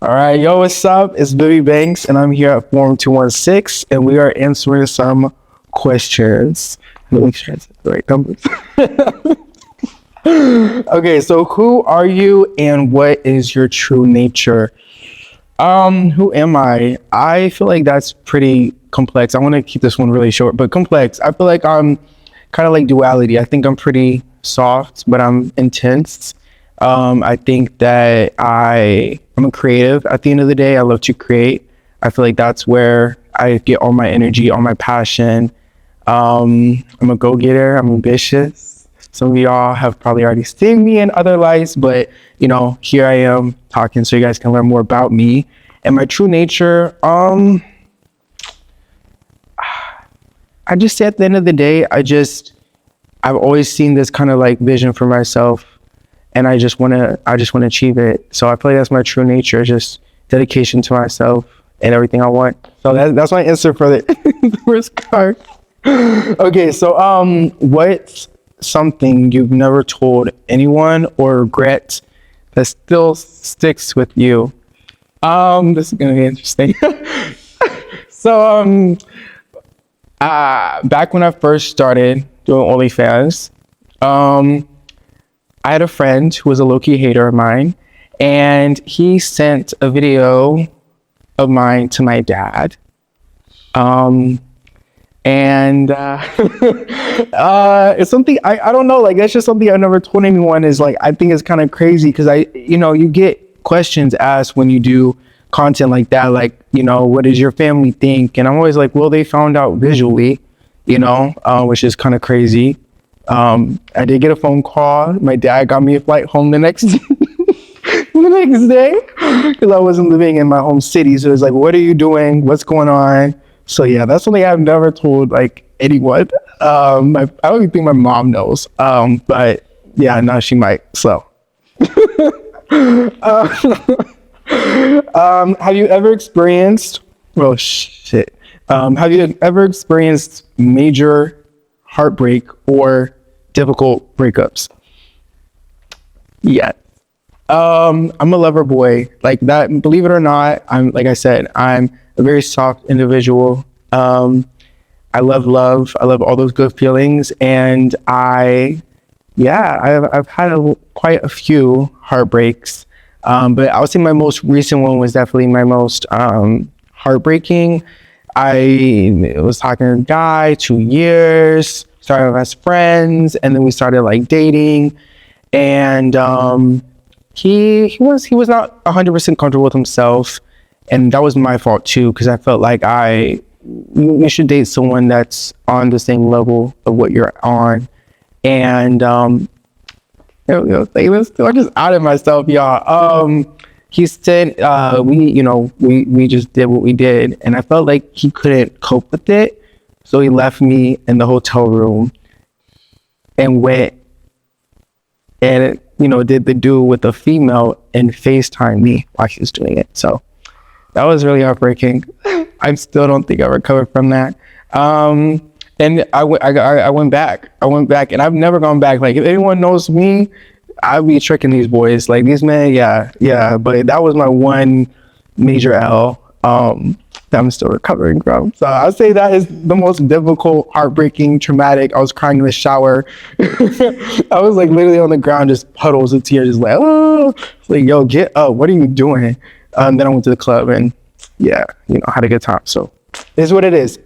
All right, yo, what's up? It's Bibby Bankz, and I'm here at Forum 216, and we are answering some questions. Let me make sure I said the right numbers. Okay, so who are you, and what is your true nature? Who am I? I feel like that's pretty complex. I want to keep this one really short, but complex. I feel like I'm kind of like duality. I think I'm pretty soft, but I'm intense. I think that I'm a creative. At the end of the day, I love to create. I feel like that's where I get all my energy, all my passion. I'm a go-getter. I'm ambitious. Some of y'all have probably already seen me in other lives, but you know, here I am talking so you guys can learn more about me and my true nature. I just say at the end of the day, I've always seen this kind of like vision for myself, and I just want to achieve it. So I feel like that's my true nature, just dedication to myself and everything I want. So that's my answer for the first card. Okay, so what's something you've never told anyone or regret that still sticks with you? This is gonna be interesting. So back when I first started doing OnlyFans, I had a friend who was a low-key hater of mine, and he sent a video of mine to my dad. It's something I don't know, like that's just something I never told anyone. Is like, I think it's kind of crazy because you get questions asked when you do content like that, like, what does your family think? And I'm always like, well, they found out visually, which is kind of crazy. I did get a phone call. My dad got me a flight home the next day because I wasn't living in my home city. So it's like, what are you doing? What's going on? So yeah, that's something I've never told like anyone. I don't even think my mom knows. But yeah, now she might. So have you ever experienced major heartbreak or difficult breakups? Yeah. I'm a lover boy, like that. Believe it or not, I'm a very soft individual. I love love. I love all those good feelings, and I've had quite a few heartbreaks. But I would say my most recent one was definitely my most heartbreaking. I was talking to a guy 2 years, started as friends, and then we started like dating, and he was not 100% comfortable with himself, and that was my fault too, because I felt like you should date someone that's on the same level of what you're on. And I'm just out of myself, y'all. He said we just did what we did, and I felt like he couldn't cope with it, so he left me in the hotel room and went and did the do with a female and FaceTime me while she was doing it. So that was really heartbreaking. I still don't think I recovered from that. And I went back, and I've never gone back. Like, if anyone knows me, I'd be tricking these boys. Like, these men, yeah. But that was my one major L that I'm still recovering from. So I'd say that is the most difficult, heartbreaking, traumatic. I was crying in the shower. I was like literally on the ground, just puddles of tears, just like, oh, like, yo, get up. What are you doing? Then I went to the club and had a good time. So is what it is.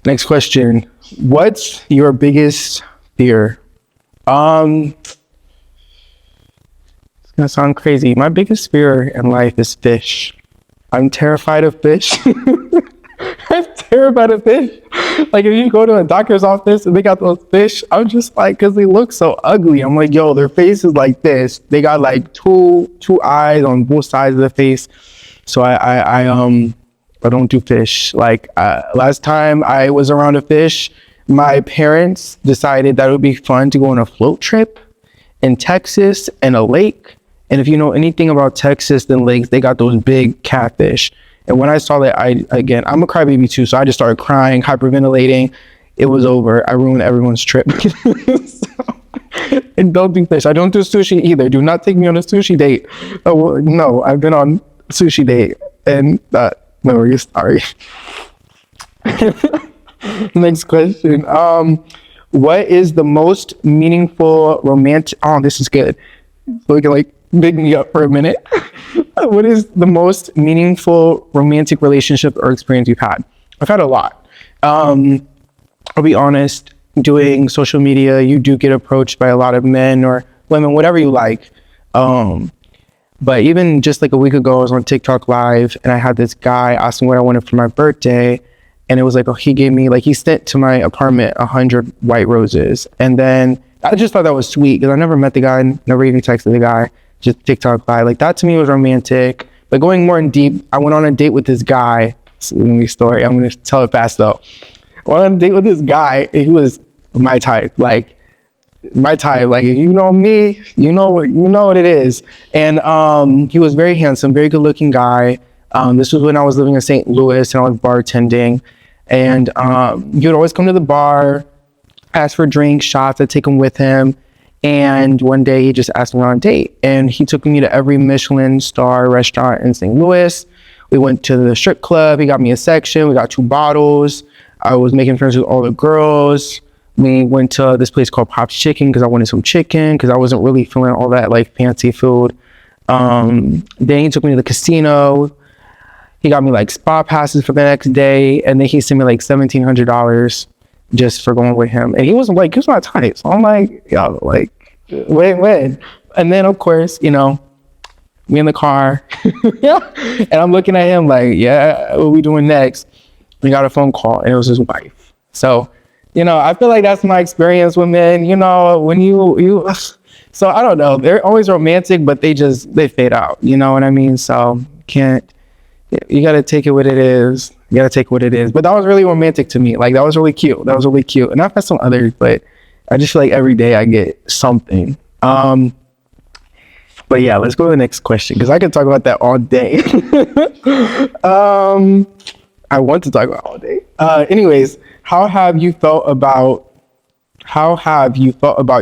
Next question. What's your biggest fear? It's gonna sound crazy. My biggest fear in life is fish. I'm terrified of fish. I'm terrified of fish. Like, if you go to a doctor's office and they got those fish, I'm just like, because they look so ugly. I'm like, yo, their face is like this. They got like two eyes on both sides of the face. So I don't do fish. Like, last time I was around a fish, my parents decided that it would be fun to go on a float trip in Texas and a lake. And if you know anything about Texas and lakes, they got those big catfish. And when I saw that, I'm a crybaby too, so I just started crying, hyperventilating. It was over. I ruined everyone's trip. And don't do fish. I don't do sushi either. Do not take me on a sushi date. Oh, well, no, I've been on sushi date and no, you're sorry. Next question. What is the most meaningful romantic? Oh, this is good. So we can like big me up for a minute. What is the most meaningful romantic relationship or experience you've had? I've had a lot. I'll be honest, doing social media, you do get approached by a lot of men or women, whatever you like. But even just like a week ago, I was on TikTok live and I had this guy ask me what I wanted for my birthday. And it was like, oh, he gave me, like, he sent to my apartment 100 white roses. And then I just thought that was sweet because I never met the guy, never even texted the guy, just TikTok live. Like, that to me was romantic. But going more in deep, I went on a date with this guy. It's a long story. I'm going to tell it fast though. I went on a date with this guy. And he was my type. Like, my type. Like, if you know me, you know what it is. And he was very handsome, very good looking guy. This was when I was living in St. Louis and I was bartending. And he would always come to the bar, ask for drinks, shots. I'd take him with him. And one day he just asked me on a date. And he took me to every Michelin star restaurant in St. Louis. We went to the strip club. He got me a section. We got 2 bottles. I was making friends with all the girls. We went to this place called Pop's Chicken because I wanted some chicken because I wasn't really feeling all that like fancy food. Then he took me to the casino. He got me like spa passes for the next day, and then he sent me like $1,700 just for going with him. And he was my type. So I'm like, yo, like, when? And then of course, you know, me in the car, and I'm looking at him like, yeah, what are we doing next? We got a phone call, and it was his wife. So, you know, I feel like that's my experience with men. You know, when you, so I don't know, they're always romantic, but they fade out. You know what I mean? So you gotta take it what it is. But that was really romantic to me. Like, that was really cute. And I've had some others, but I just feel like every day I get something. But yeah, let's go to the next question because I could talk about that all day. I want to talk about all day. Anyways, how have you felt about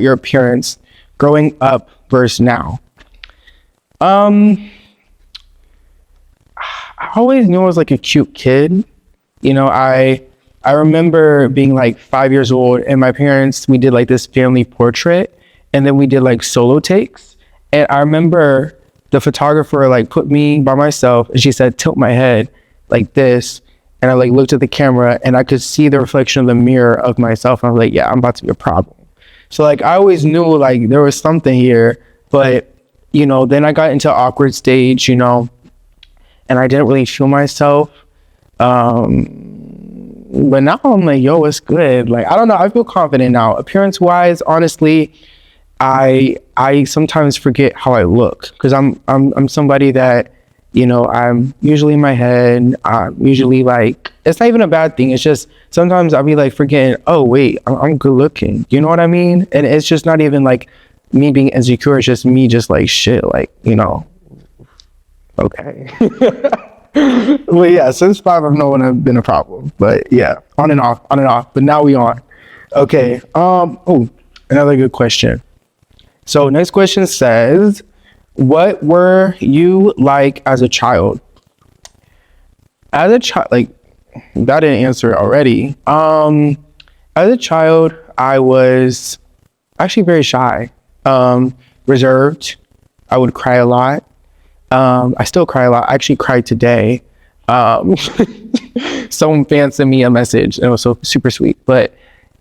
your appearance growing up versus now? I always knew I was like a cute kid. You know, I remember being like 5 years old and my parents, we did like this family portrait and then we did like solo takes. And I remember the photographer like put me by myself and she said, tilt my head like this. And I like looked at the camera and I could see the reflection of the mirror of myself. And I was like, yeah, I'm about to be a problem. So like, I always knew like there was something here, but you know, then I got into an awkward stage, you know, and I didn't really feel myself. But now I'm like, yo, it's good. Like, I don't know. I feel confident now. Appearance wise, honestly, I sometimes forget how I look because I'm somebody that, you know, I'm usually in my head. I'm usually like, it's not even a bad thing. It's just sometimes I'll be like forgetting, oh, wait, I'm good looking. You know what I mean? And it's just not even like me being insecure. It's just me just like shit, like, you know. Okay. Well, yeah, since 5 I've known I've been a problem, but yeah, on and off, but now we on. Okay. Oh, another good question. So next question says, what were you like as a child? As a child, like, that didn't answer it already. As a child, I was actually very shy, reserved. I would cry a lot. I still cry a lot. I actually cried today. Some fan sent me a message and it was so super sweet, but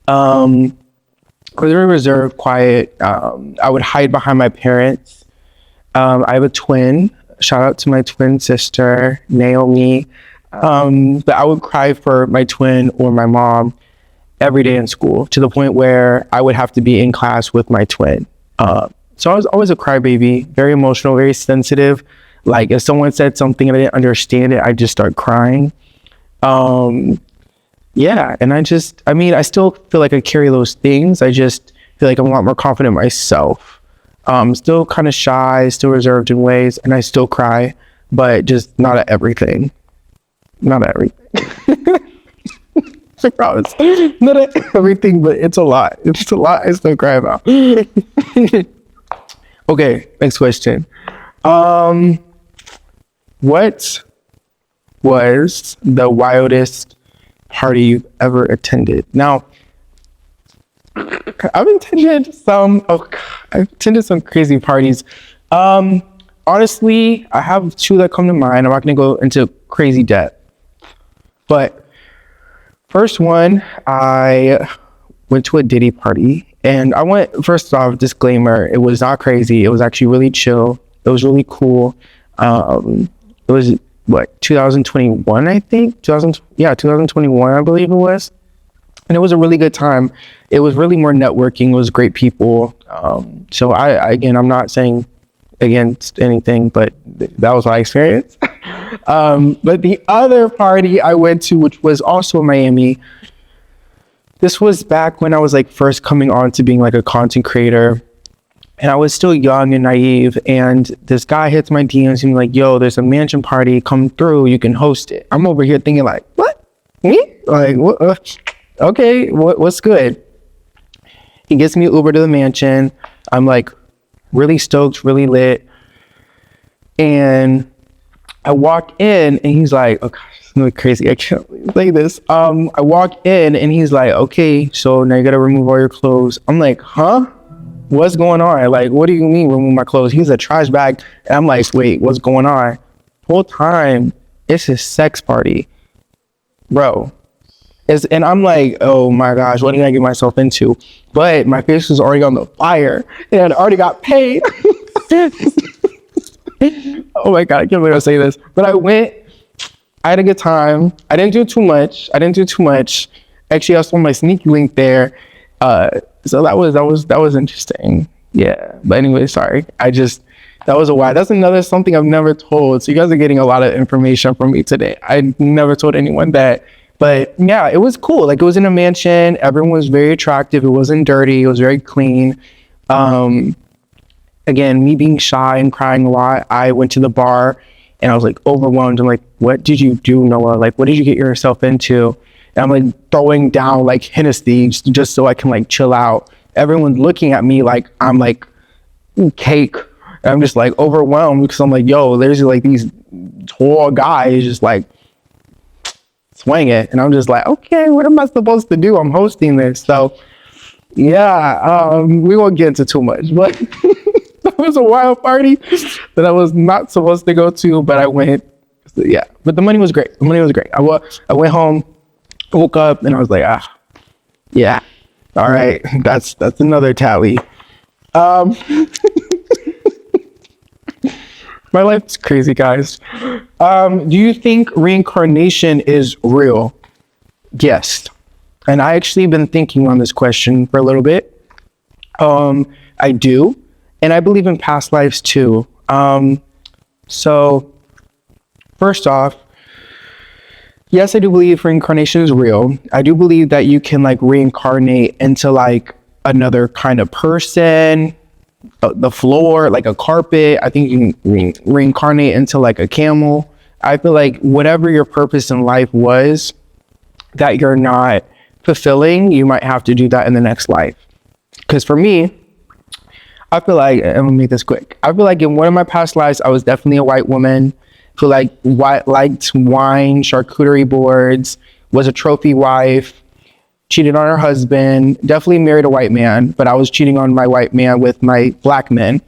I was very reserved, quiet. I would hide behind my parents. I have a twin. Shout out to my twin sister, Naomi. But I would cry for my twin or my mom every day in school to the point where I would have to be in class with my twin. So I was always a crybaby, very emotional, very sensitive. Like if someone said something and I didn't understand it, I'd just start crying. Yeah, and I still feel like I carry those things. I just feel like I'm a lot more confident in myself. Still kind of shy, still reserved in ways, and I still cry, but just not at everything. Not at everything. I promise. Not everything, but it's a lot. It's a lot. I still cry about. Okay, next question. What was the wildest party you've ever attended? Now, I've attended some crazy parties. Honestly, I have two that come to mind. I'm not going to go into crazy depth. But first one, I went to a Diddy party. And I went, first off, disclaimer, it was not crazy. It was actually really chill. It was really cool. It was, 2021, I think? 2021, I believe it was. And it was a really good time. It was really more networking. It was great people. So I'm not saying against anything, but that was my experience. But the other party I went to, which was also in Miami, this was back when I was like first coming on to being like a content creator. And I was still young and naive. And this guy hits my DMs and like, yo, there's a mansion party. Come through. You can host it. I'm over here thinking like, what? Me? Like, what? Okay, what's good? He gets me Uber to the mansion. I'm like really stoked, really lit. And I walk in and he's like, oh gosh, it's really crazy. I can't say this. I walk in and he's like, okay, so now you gotta remove all your clothes. I'm like, huh? What's going on? Like, what do you mean remove my clothes? He's a trash bag. And I'm like, wait, what's going on? Whole time, it's his sex party. Bro. And I'm like, oh my gosh, what did I get myself into? But my face was already on the fire and I already got paid. Oh my God, I can't believe I say this. But I went, I had a good time. I didn't do too much. Actually, I saw my sneaky link there. So that was interesting. Yeah. But anyway, sorry. That was a while. That's another something I've never told. So you guys are getting a lot of information from me today. I never told anyone that. But yeah, it was cool. Like it was in a mansion. Everyone was very attractive. It wasn't dirty. It was very clean. Again, me being shy and crying a lot, I went to the bar and I was like overwhelmed. I'm like, what did you do, Noah? Like, what did you get yourself into? And I'm like throwing down like Hennessy just so I can like chill out. Everyone's looking at me like I'm like cake. And I'm just like overwhelmed because I'm like, yo, there's like these tall guys just like swing it. And I'm just like, okay, what am I supposed to do? I'm hosting this. So yeah, we won't get into too much, but that was a wild party that I was not supposed to go to, but I went. So, yeah, but the money was great. I went home, woke up, and I was like, yeah, all right, that's another tally. My life's crazy, guys. Do you think reincarnation is real? Yes. And I actually been thinking on this question for a little bit. I do. And I believe in past lives too. So first off, yes, I do believe reincarnation is real. I do believe that you can like reincarnate into like another kind of person, the floor, like a carpet. I think you can reincarnate into like a camel. I feel like whatever your purpose in life was that you're not fulfilling, you might have to do that in the next life. Because for me, I feel like, I'm gonna make this quick. I feel like in one of my past lives, I was definitely a white woman who liked wine, charcuterie boards, was a trophy wife, cheated on her husband, definitely married a white man, but I was cheating on my white man with my black men,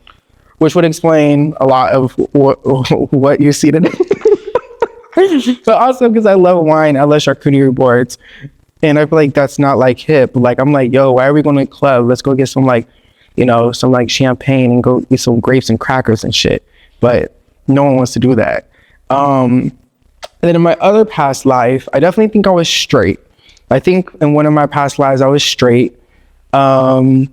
which would explain a lot of what you see today. But also because I love wine, I love charcuterie boards, and I feel like that's not like hip. Like I'm like, yo, why are we going to a club? Let's go get some like, some like champagne and go get some grapes and crackers and shit. But no one wants to do that. And then in my other past life, I definitely think I was straight. I think in one of my past lives, I was straight. And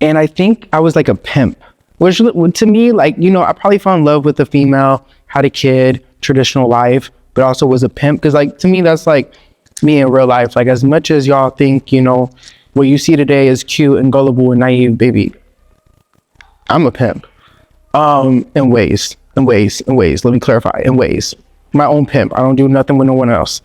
I think I was like a pimp, which to me, like, I probably fell in love with a female, had a kid, traditional life, but also was a pimp. Cause like, to me, that's like me in real life. Like as much as y'all think, what you see today is cute and gullible and naive, baby, I'm a pimp. In ways. Let me clarify, in ways. My own pimp. I don't do nothing with no one else.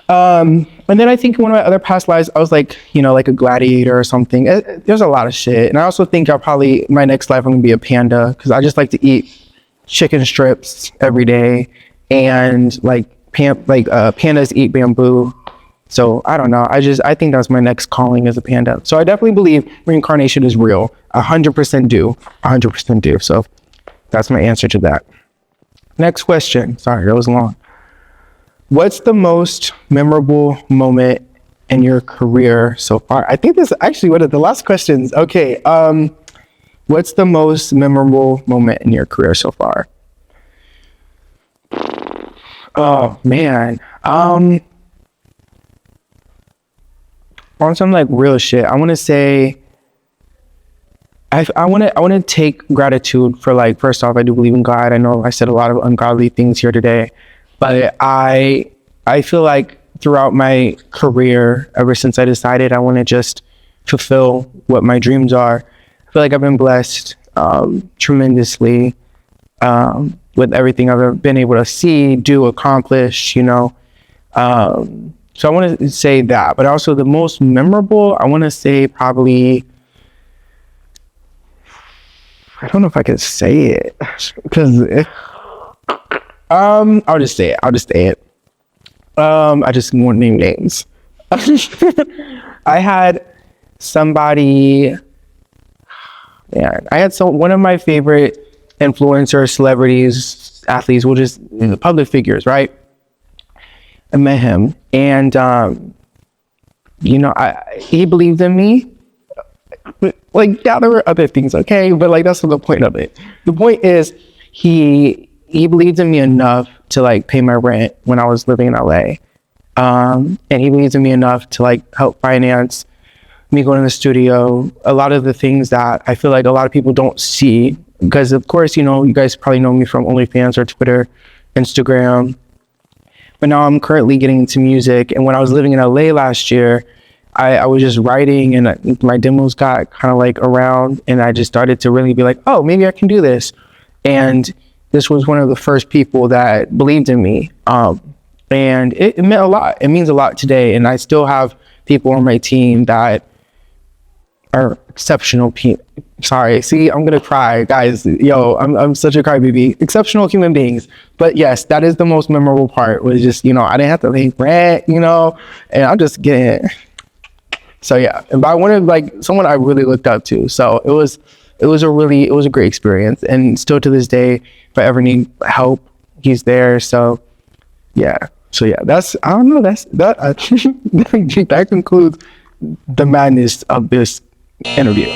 And then I think in one of my other past lives, I was like, you know, like a gladiator or something. There's a lot of shit. And I also think my next life, I'm gonna be a panda, because I just like to eat chicken strips every day. And like pandas eat bamboo. So I don't know. I think that's my next calling as a panda. So I definitely believe reincarnation is real. 100% do. 100% do. So that's my answer to that. Next question. Sorry, that was long. What's the most memorable moment in your career so far? I think this is actually one of the last questions. Okay. What's the most memorable moment in your career so far? Oh man. On some like real shit, I want to say I want to take gratitude for, like, first off, I do believe in God. I know I said a lot of ungodly things here today, but I feel like throughout my career, ever since I decided I want to just fulfill what my dreams are, I feel like I've been blessed tremendously with everything I've ever been able to see, do, accomplish, you know. So I want to say that, but also the most memorable, I want to say probably, I don't know if I can say it, because I'll just say it. I just won't name names. I had somebody, man, one of my favorite influencers, celebrities, athletes, public figures, right? I met him, and you know, he believed in me. Like, yeah, there were other things, okay, but like that's not the point of it. The point is, he believed in me enough to like pay my rent when I was living in LA, and he believes in me enough to like help finance me going to the studio. A lot of the things that I feel like a lot of people don't see, because of course, you know, you guys probably know me from OnlyFans or Twitter, Instagram. But now I'm currently getting into music. And when I was living in LA last year, I was just writing, and my demos got kind of like around, and I just started to really be like, oh, maybe I can do this. And this was one of the first people that believed in me. And it meant a lot. It means a lot today. And I still have people on my team that are exceptional people. Sorry, see, I'm gonna cry, guys. Yo, I'm such a crybaby. Exceptional human beings. But yes, that is the most memorable part, was just, you know, I didn't have to pay rent, you know, and I'm just getting. So yeah, and I wanted like someone I really looked up to. So it was a great experience, and still to this day, if I ever need help, he's there. So yeah, that that concludes the madness of this interview.